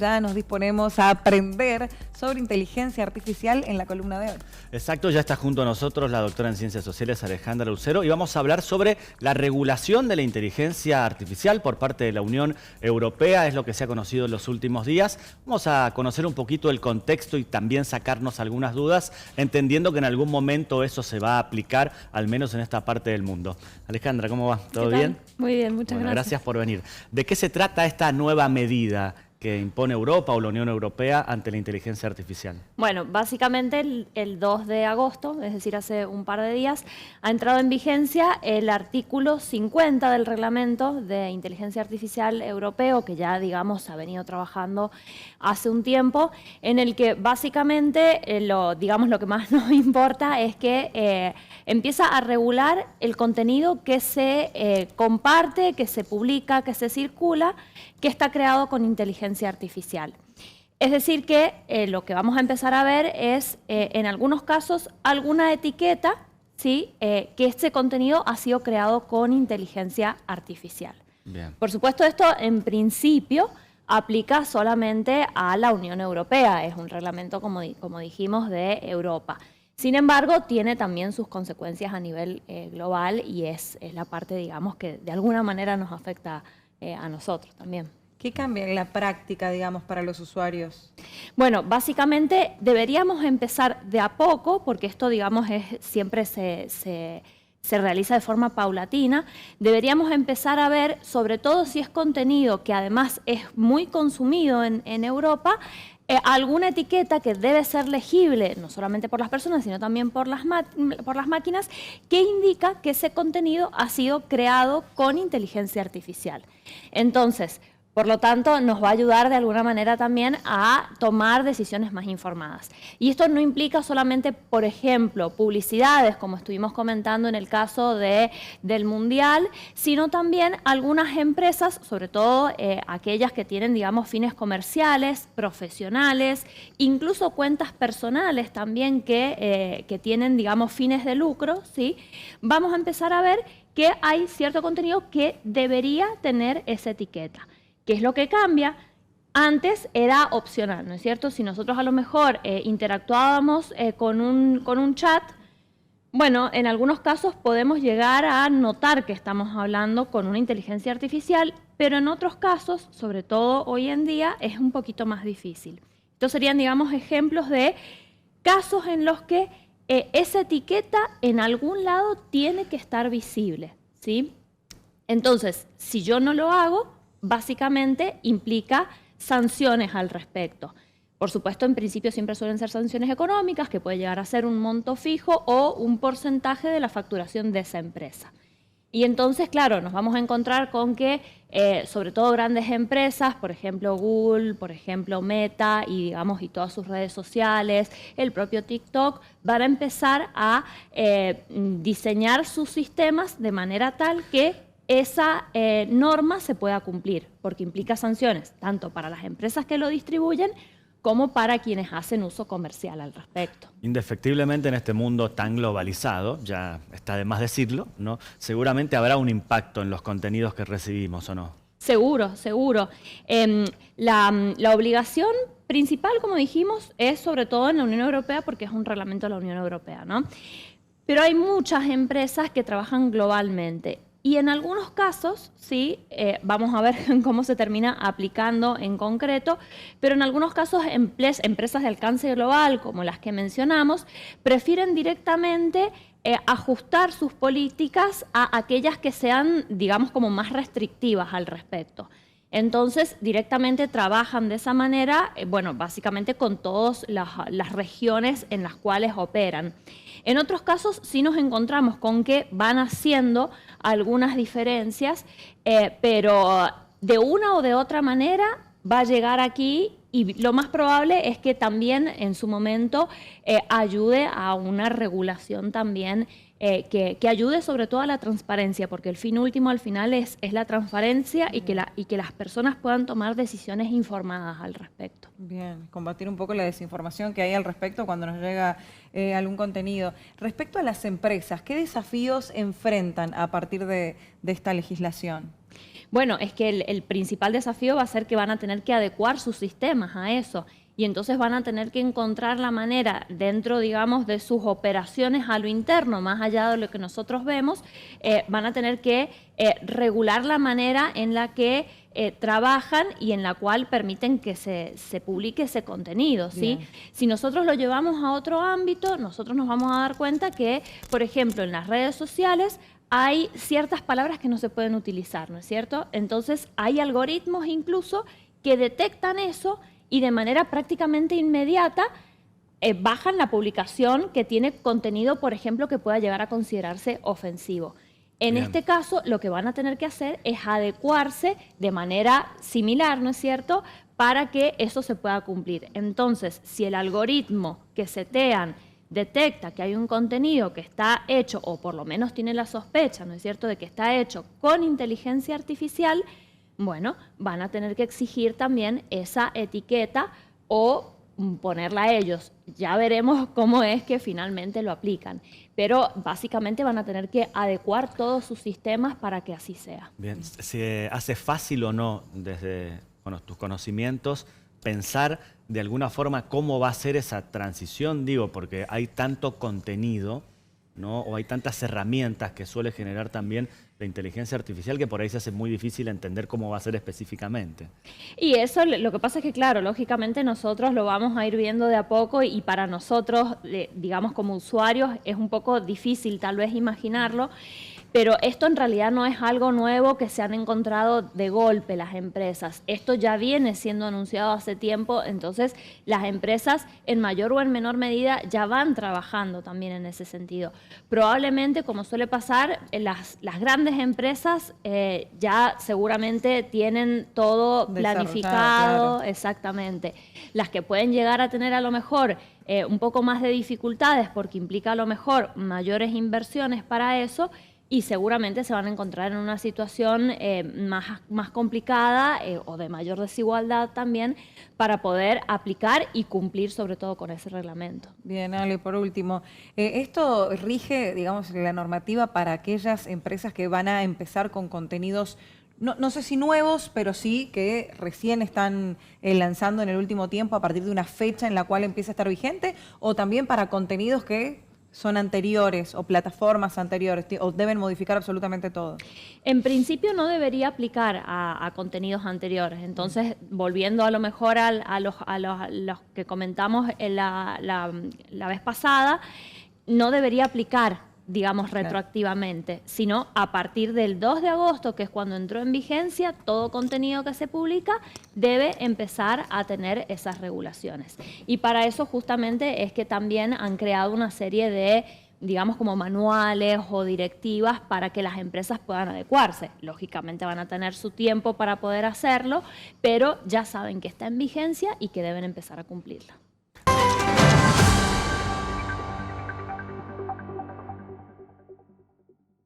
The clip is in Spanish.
Ya nos disponemos a aprender sobre inteligencia artificial en la columna de hoy. Exacto, ya está junto a nosotros la doctora en Ciencias Sociales Alejandra Lucero y vamos a hablar sobre la regulación de la inteligencia artificial por parte de la Unión Europea, es lo que se ha conocido en los últimos días. Vamos a conocer un poquito el contexto y también sacarnos algunas dudas, entendiendo que en algún momento eso se va a aplicar, al menos en esta parte del mundo. Alejandra, ¿cómo va? ¿Todo bien? Muy bien, muchas gracias. Gracias por venir. ¿De qué se trata esta nueva medida que impone Europa o la Unión Europea ante la inteligencia artificial? Bueno, básicamente el 2 de agosto, es decir, hace un par de días, ha entrado en vigencia el artículo 50 del reglamento de inteligencia artificial europeo, que ya, digamos, ha venido trabajando hace un tiempo, en el que básicamente, lo que más nos importa es que empieza a regular el contenido que se comparte, que se publica, que se circula, que está creado con inteligencia artificial. Es decir que lo que vamos a empezar a ver es, en algunos casos, alguna etiqueta, ¿sí? Que este contenido ha sido creado con inteligencia artificial. Bien. Por supuesto, esto en principio aplica solamente a la Unión Europea, es un reglamento, como dijimos, de Europa. Sin embargo, tiene también sus consecuencias a nivel global y es la parte, digamos, que de alguna manera nos afecta a nosotros también. ¿Qué cambia en la práctica, digamos, para los usuarios? Bueno, básicamente deberíamos empezar de a poco, porque esto, digamos, siempre se realiza de forma paulatina. Deberíamos empezar a ver, sobre todo si es contenido que además es muy consumido en Europa, alguna etiqueta que debe ser legible, no solamente por las personas, sino también por las máquinas, que indica que ese contenido ha sido creado con inteligencia artificial. Entonces, por lo tanto, nos va a ayudar de alguna manera también a tomar decisiones más informadas. Y esto no implica solamente, por ejemplo, publicidades, como estuvimos comentando en el caso del Mundial, sino también algunas empresas, sobre todo aquellas que tienen, digamos, fines comerciales, profesionales, incluso cuentas personales también que tienen, digamos, fines de lucro, ¿sí? Vamos a empezar a ver que hay cierto contenido que debería tener esa etiqueta. ¿Qué es lo que cambia? Antes era opcional, ¿no es cierto? Si nosotros a lo mejor interactuábamos con un chat, bueno, en algunos casos podemos llegar a notar que estamos hablando con una inteligencia artificial, pero en otros casos, sobre todo hoy en día, es un poquito más difícil. Estos serían, digamos, ejemplos de casos en los que esa etiqueta en algún lado tiene que estar visible, ¿sí? Entonces, si yo no lo hago, básicamente implica sanciones al respecto. Por supuesto, en principio siempre suelen ser sanciones económicas, que puede llegar a ser un monto fijo o un porcentaje de la facturación de esa empresa. Y entonces, claro, nos vamos a encontrar con que, sobre todo grandes empresas, por ejemplo Google, por ejemplo Meta y todas sus redes sociales, el propio TikTok, van a empezar a diseñar sus sistemas de manera tal que esa norma se pueda cumplir, porque implica sanciones tanto para las empresas que lo distribuyen como para quienes hacen uso comercial al respecto. Indefectiblemente en este mundo tan globalizado, ya está de más decirlo, ¿no? Seguramente habrá un impacto en los contenidos que recibimos, ¿o no? Seguro, seguro. La obligación principal, como dijimos, es sobre todo en la Unión Europea porque es un reglamento de la Unión Europea, ¿no? Pero hay muchas empresas que trabajan globalmente. Y en algunos casos, sí, vamos a ver cómo se termina aplicando en concreto, pero en algunos casos empresas de alcance global, como las que mencionamos, prefieren directamente ajustar sus políticas a aquellas que sean, digamos, como más restrictivas al respecto. Entonces, directamente trabajan de esa manera, bueno, básicamente con todas las regiones en las cuales operan. En otros casos sí nos encontramos con que van haciendo algunas diferencias, pero de una o de otra manera va a llegar aquí y lo más probable es que también en su momento ayude a una regulación también que ayude sobre todo a la transparencia, porque el fin último al final es la transparencia y que las personas puedan tomar decisiones informadas al respecto. Bien, combatir un poco la desinformación que hay al respecto cuando nos llega algún contenido. Respecto a las empresas, ¿qué desafíos enfrentan a partir de esta legislación? Bueno, es que el principal desafío va a ser que van a tener que adecuar sus sistemas a eso. Y entonces van a tener que encontrar la manera dentro, digamos, de sus operaciones a lo interno, más allá de lo que nosotros vemos, van a tener que regular la manera en la que trabajan y en la cual permiten que se publique ese contenido, ¿sí? Si nosotros lo llevamos a otro ámbito, nosotros nos vamos a dar cuenta que, por ejemplo, en las redes sociales hay ciertas palabras que no se pueden utilizar, ¿no es cierto? Entonces hay algoritmos incluso que detectan eso y de manera prácticamente inmediata bajan la publicación que tiene contenido, por ejemplo, que pueda llegar a considerarse ofensivo. En este caso, lo que van a tener que hacer es adecuarse de manera similar, ¿no es cierto?, para que eso se pueda cumplir. Entonces, si el algoritmo que setean detecta que hay un contenido que está hecho, o por lo menos tiene la sospecha, ¿no es cierto?, de que está hecho con inteligencia artificial, bueno, van a tener que exigir también esa etiqueta o ponerla a ellos. Ya veremos cómo es que finalmente lo aplican. Pero básicamente van a tener que adecuar todos sus sistemas para que así sea. Bien, ¿se hace fácil o no, desde tus conocimientos, pensar de alguna forma cómo va a ser esa transición? Digo, porque hay tanto contenido, ¿no? O hay tantas herramientas que suele generar también la inteligencia artificial que por ahí se hace muy difícil entender cómo va a ser específicamente. Y eso, lo que pasa es que, claro, lógicamente nosotros lo vamos a ir viendo de a poco y para nosotros, digamos, como usuarios, es un poco difícil tal vez imaginarlo. Pero esto en realidad no es algo nuevo que se han encontrado de golpe las empresas. Esto ya viene siendo anunciado hace tiempo, entonces las empresas en mayor o en menor medida ya van trabajando también en ese sentido. Probablemente, como suele pasar, las grandes empresas ya seguramente tienen todo planificado, claro. Exactamente. Las que pueden llegar a tener a lo mejor un poco más de dificultades porque implica a lo mejor mayores inversiones para eso, y seguramente se van a encontrar en una situación más complicada o de mayor desigualdad también para poder aplicar y cumplir sobre todo con ese reglamento. Bien, Ale, por último, esto rige, digamos, la normativa para aquellas empresas que van a empezar con contenidos, no sé si nuevos, pero sí que recién están lanzando en el último tiempo a partir de una fecha en la cual empieza a estar vigente, o también para contenidos que son anteriores o plataformas anteriores, o deben modificar absolutamente todo. En principio no debería aplicar a contenidos anteriores. Entonces, volviendo a lo mejor a los que comentamos la vez pasada, no debería aplicar, digamos, retroactivamente, sino a partir del 2 de agosto, que es cuando entró en vigencia, todo contenido que se publica debe empezar a tener esas regulaciones. Y para eso justamente es que también han creado una serie de, digamos, como manuales o directivas para que las empresas puedan adecuarse. Lógicamente van a tener su tiempo para poder hacerlo, pero ya saben que está en vigencia y que deben empezar a cumplirla.